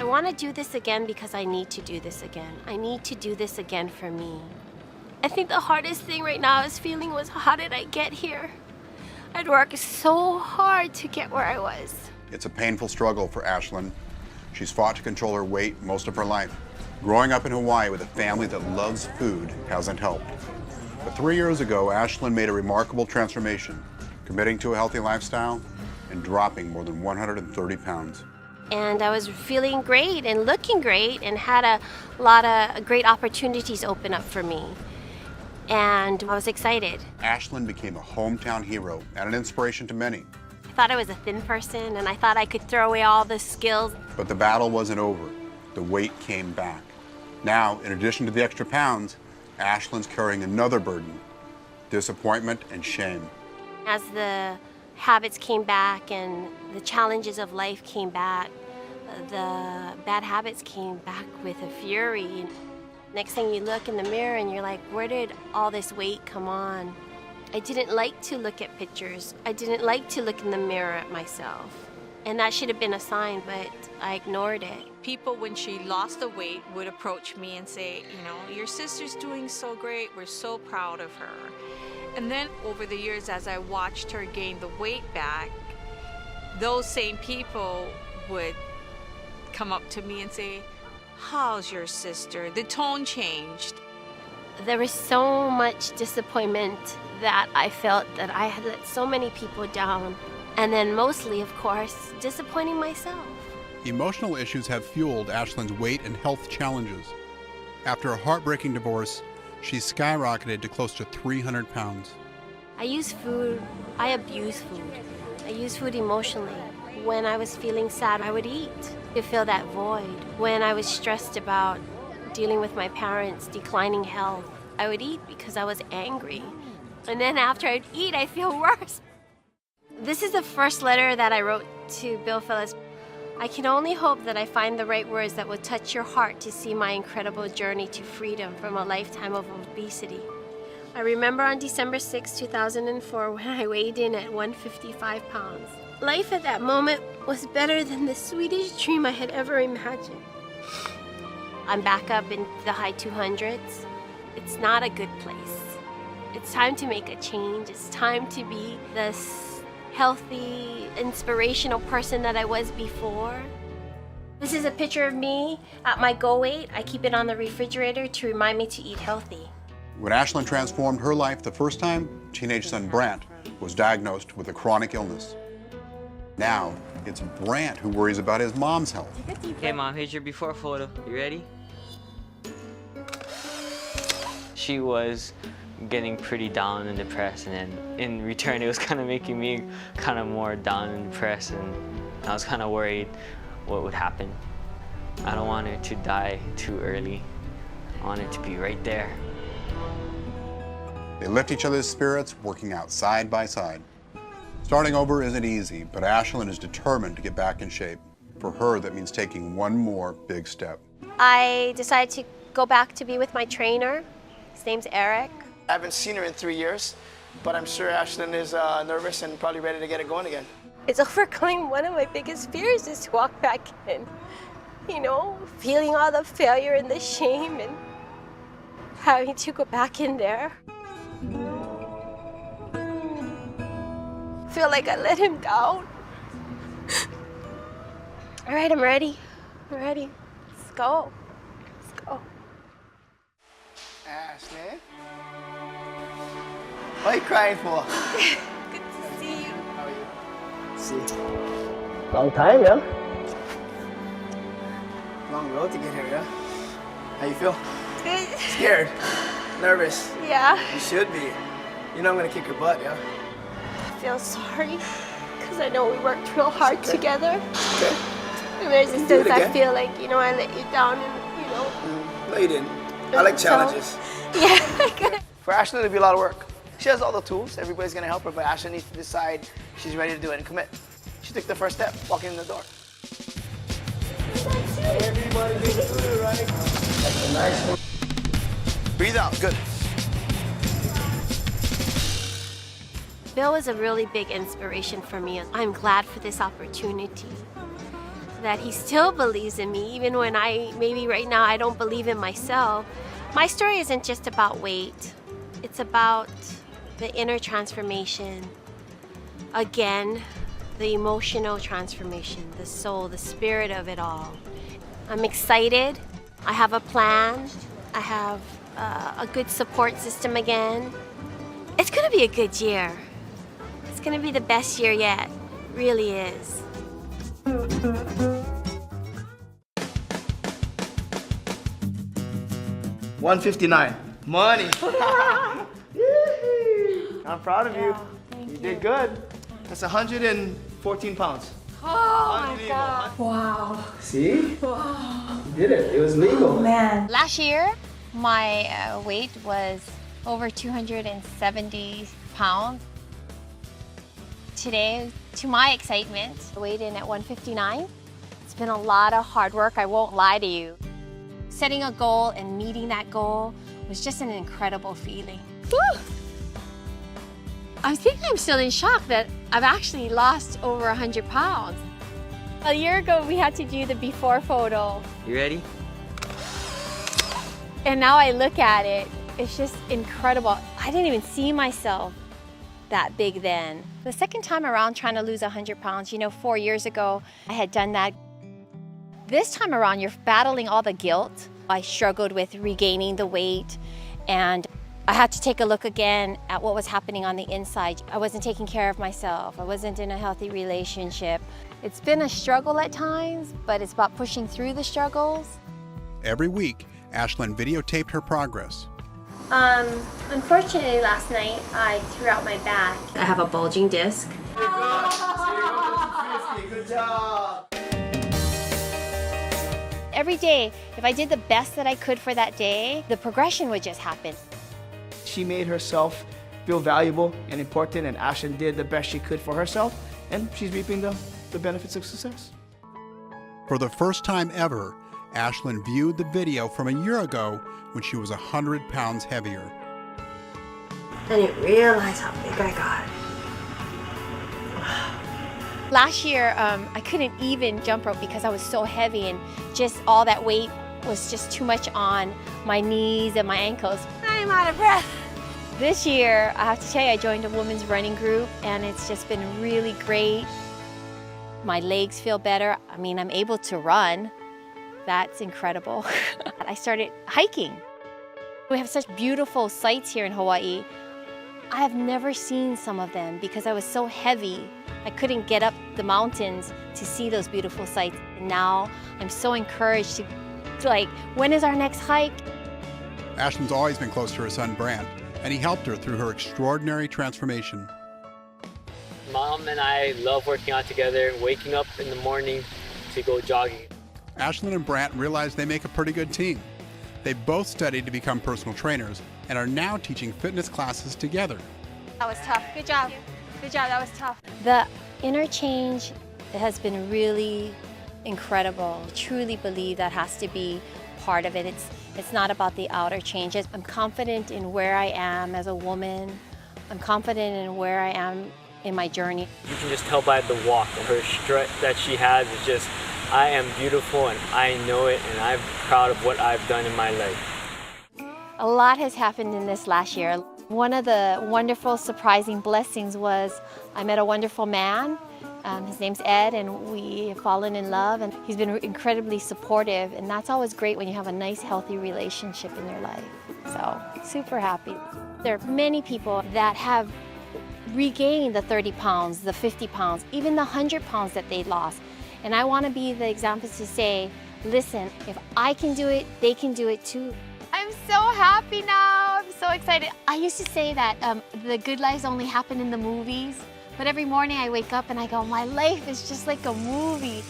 want to do this again because I need to do this again. I need to do this again for me. I think the hardest thing right now is feeling was, how did I get here? I'd worked so hard to get where I was. It's a painful struggle for Ashlyn. She's fought to control her weight most of her life. Growing up in Hawaii with a family that loves food hasn't helped. But 3 years ago, Ashlyn made a remarkable transformation, committing to a healthy lifestyle and dropping more than 130 pounds. And I was feeling great and looking great and had a lot of great opportunities open up for me. And I was excited. Ashlyn became a hometown hero and an inspiration to many. I thought I was a thin person and I thought I could throw away all the skills. But the battle wasn't over. The weight came back. Now, in addition to the extra pounds, Ashlyn's carrying another burden, disappointment and shame. As the habits came back and the challenges of life came back, the bad habits came back with a fury. Next thing you look in the mirror and you're like, where did all this weight come on? I didn't like to look at pictures. I didn't like to look in the mirror at myself. And that should have been a sign, but I ignored it. People, when she lost the weight, would approach me and say, you know, your sister's doing so great. We're so proud of her. And then over the years, as I watched her gain the weight back, those same people would come up to me and say, how's your sister? The tone changed. There was so much disappointment that I felt that I had let so many people down. And then mostly, of course, disappointing myself. Emotional issues have fueled Ashlyn's weight and health challenges. After a heartbreaking divorce, she skyrocketed to close to 300 pounds. I use food, I abuse food. I use food emotionally. When I was feeling sad, I would eat to fill that void. When I was stressed about dealing with my parents' declining health, I would eat because I was angry. And then after I'd eat, I feel worse. This is the first letter that I wrote to Bill Phillips. I can only hope that I find the right words that will touch your heart to see my incredible journey to freedom from a lifetime of obesity. I remember on December 6, 2004, when I weighed in at 155 pounds. Life at that moment was better than the sweetest dream I had ever imagined. I'm back up in the high 200s. It's not a good place. It's time to make a change. It's time to be this healthy, inspirational person that I was before. This is a picture of me at my go weight. I keep it on the refrigerator to remind me to eat healthy. When Ashlyn transformed her life the first time, teenage son Brant was diagnosed with a chronic illness. Now, it's Brant who worries about his mom's health. Okay, Mom, here's your before photo. You ready? She was getting pretty down and depressed, and then in return it was kind of making me kind of more down and depressed, and I was kind of worried what would happen. I don't want her to die too early. I want her to be right there. They lift each other's spirits, working out side by side. Starting over isn't easy, but Ashlyn is determined to get back in shape. For her, that means taking one more big step. I decided to go back to be with my trainer. His name's Eric. I haven't seen her in 3 years, but I'm sure Ashlyn is nervous and probably ready to get it going again. It's overcoming one of my biggest fears is to walk back in. You know, feeling all the failure and the shame and having to go back in there. Feel like I let him down. All right, I'm ready. I'm ready. Let's go. Let's go. Ashlyn? What are you crying for? Good to see you. How are you? See. Long time, yeah? Long road to get here, yeah? How you feel? Good. Scared? Nervous? Yeah. You should be. You know I'm gonna kick your butt, yeah? I feel sorry because I know we worked real hard together. Okay. And there's a Do it sense I again. feel like, you know, I let you down and, you know. No, you didn't. I like challenges. Yeah. For Ashlyn, it'll be a lot of work. She has all the tools. Everybody's gonna help her, but Ashlyn needs to decide she's ready to do it and commit. She took the first step, walking in the door. Everybody do it, right? That's a nice one. Breathe out, good. Bill was a really big inspiration for me. I'm glad for this opportunity that he still believes in me, even when maybe right now I don't believe in myself. My story isn't just about weight. It's about the inner transformation. Again, the emotional transformation, the soul, the spirit of it all. I'm excited. I have a plan. I have a good support system again. It's gonna be a good year. It's gonna be the best year yet. It really is. 159. Money. I'm proud of you. You did good. That's 114 pounds. Oh my God. Wow. See? Wow. You did it. It was legal. Man. Last year, my weight was over 270 pounds. Today, to my excitement, I weighed in at 159. It's been a lot of hard work, I won't lie to you. Setting a goal and meeting that goal was just an incredible feeling. Woo! I think I'm still in shock that I've actually lost over 100 pounds. A year ago, we had to do the before photo. You ready? And now I look at it, it's just incredible. I didn't even see myself that big then. The second time around trying to lose 100 pounds, 4 years ago, I had done that. This time around, you're battling all the guilt. I struggled with regaining the weight, and I had to take a look again at what was happening on the inside. I wasn't taking care of myself. I wasn't in a healthy relationship. It's been a struggle at times, but it's about pushing through the struggles. Every week, Ashlyn videotaped her progress. Unfortunately, last night I threw out my back. I have a bulging disc. Good job. Every day, if I did the best that I could for that day, the progression would just happen. She made herself feel valuable and important, and Ashlyn did the best she could for herself, and she's reaping the benefits of success. For the first time ever, Ashlyn viewed the video from a year ago when she was 100 pounds heavier. I didn't realize how big I got. Last year, I couldn't even jump rope because I was so heavy, and just all that weight was just too much on my knees and my ankles. I'm out of breath. This year, I have to tell you, I joined a women's running group, and it's just been really great. My legs feel better. I mean, I'm able to run. That's incredible. I started hiking. We have such beautiful sights here in Hawaii. I have never seen some of them because I was so heavy. I couldn't get up the mountains to see those beautiful sights. And now I'm so encouraged to when is our next hike? Ashlyn's always been close to her son, Brant, and he helped her through her extraordinary transformation. Mom and I love working out together, waking up in the morning to go jogging. Ashlyn and Brant realized they make a pretty good team. They both studied to become personal trainers and are now teaching fitness classes together. That was tough. Good job. Good job. That was tough. The inner change has been really incredible. I truly believe that has to be part of it. It's not about the outer changes. I'm confident in where I am as a woman. I'm confident in where I am in my journey. You can just tell by the walk, her strut that she has is just, I am beautiful and I know it, and I'm proud of what I've done in my life. A lot has happened in this last year. One of the wonderful, surprising blessings was I met a wonderful man. His name's Ed, and we have fallen in love, and he's been incredibly supportive, and that's always great when you have a nice, healthy relationship in your life. So, super happy. There are many people that have regained the 30 pounds, the 50 pounds, even the 100 pounds that they lost. And I want to be the example to say, listen, if I can do it, they can do it too. I'm so happy now. I'm so excited. I used to say that the good lives only happen in the movies, but every morning I wake up and I go, my life is just like a movie.